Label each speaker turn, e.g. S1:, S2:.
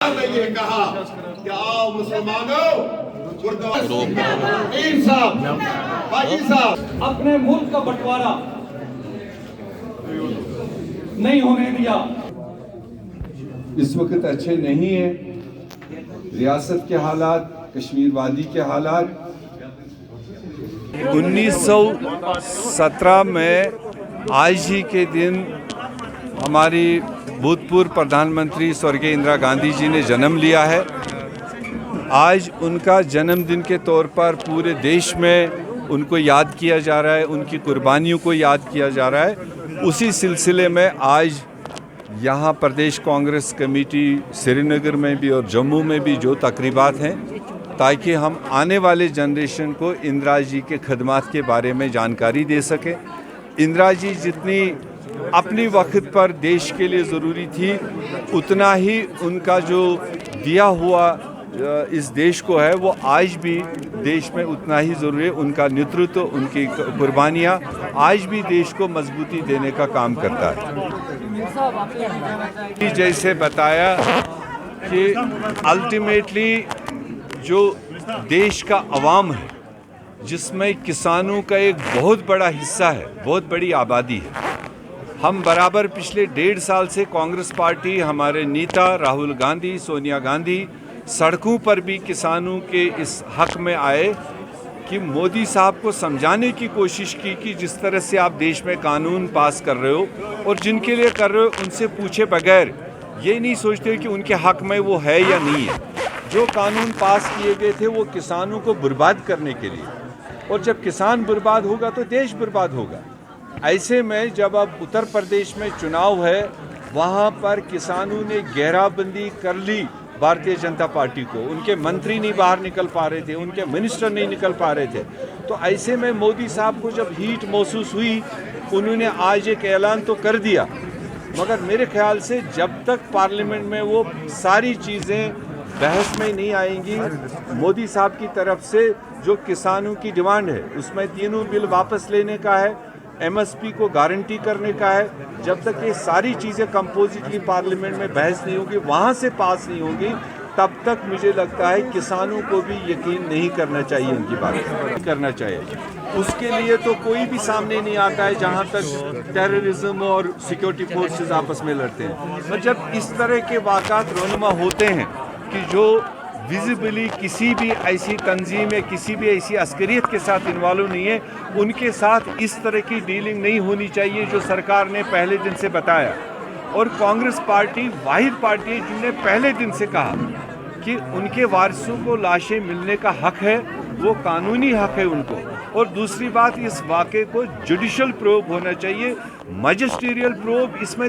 S1: ने ये कहा कि आओ मुसलमानों, मीर साहब, बाजी साहब,
S2: अपने मुल्क का बंटवारा नहीं होने दिया।
S3: इस वक्त अच्छे नहीं है। रियासत के हालात, कश्मीर वादी के हालात। 1917 में आज ही के दिन हमारी भूतपूर्व प्रधानमंत्री स्वर्गीय इंदिरा गांधी जी ने जन्म लिया है। आज उनका जन्मदिन के तौर पर पूरे देश में उनको याद किया जा रहा है, उनकी कुर्बानियों को याद किया जा रहा है। उसी सिलसिले में आज यहाँ प्रदेश कांग्रेस कमेटी श्रीनगर में भी और जम्मू में भी जो तकरीबात हैं, ताकि हम आने वाले जनरेशन को इंदिरा जी के खदमात के बारे में जानकारी दे सकें। इंदिरा जी जितनी अपनी वक्त पर देश के लिए ज़रूरी थी, उतना ही उनका जो दिया हुआ इस देश को है वो आज भी देश में उतना ही ज़रूरी है। उनका नेतृत्व, उनकी कुर्बानियाँ आज भी देश को मजबूती देने का काम करता है। जैसे बताया कि अल्टीमेटली जो देश का अवाम है, जिसमें किसानों का एक बहुत बड़ा हिस्सा है, बहुत बड़ी आबादी है। हम बराबर पिछले 1.5 साल से कांग्रेस पार्टी, हमारे नेता राहुल गांधी, सोनिया गांधी सड़कों पर भी किसानों के इस हक में आए कि मोदी साहब को समझाने की कोशिश की कि जिस तरह से आप देश में कानून पास कर रहे हो और जिनके लिए कर रहे हो उनसे पूछे बगैर ये नहीं सोचते कि उनके हक में वो है या नहीं है। जो कानून पास किए गए थे वो किसानों को बर्बाद करने के लिए, और जब किसान बर्बाद होगा तो देश बर्बाद होगा। ऐसे में जब अब उत्तर प्रदेश में चुनाव है, वहाँ पर किसानों ने घेराबंदी कर ली भारतीय जनता पार्टी को। उनके मंत्री नहीं बाहर निकल पा रहे थे, उनके मिनिस्टर नहीं निकल पा रहे थे। तो ऐसे में मोदी साहब को जब हीट महसूस हुई, उन्होंने आज एक ऐलान तो कर दिया, मगर मेरे ख्याल से जब तक पार्लियामेंट में वो सारी चीज़ें बहस में नहीं आएंगी, मोदी साहब की तरफ से जो किसानों की डिमांड है उसमें तीनों बिल वापस लेने का है, एमएसपी को गारंटी करने का है, जब तक ये सारी चीज़ें कंपोजिटली पार्लियामेंट में बहस नहीं होगी, वहाँ से पास नहीं होगी, तब तक मुझे लगता है किसानों को भी यकीन नहीं करना चाहिए, इनकी बात करना चाहिए। उसके लिए तो कोई भी सामने नहीं आता है जहाँ तक टेररिज्म और सिक्योरिटी फोर्सेस आपस में लड़ते हैं। पर जब इस तरह के वाक़ात रोनुमा होते हैं कि जो विजिबली किसी भी ऐसी तंजीम या किसी भी ऐसी अस्करियत के साथ इन्वॉल्व नहीं है, उनके साथ इस तरह की डीलिंग नहीं होनी चाहिए जो सरकार ने पहले दिन से बताया। और कांग्रेस पार्टी वाहिद पार्टी है जिनने पहले दिन से कहा कि उनके वारिसों को लाशें मिलने का हक है, वो कानूनी हक है उनको। और दूसरी बात, इस वाक़े को जुडिशल प्रोब होना चाहिए, मजिस्ट्रियल प्रोब। इसमें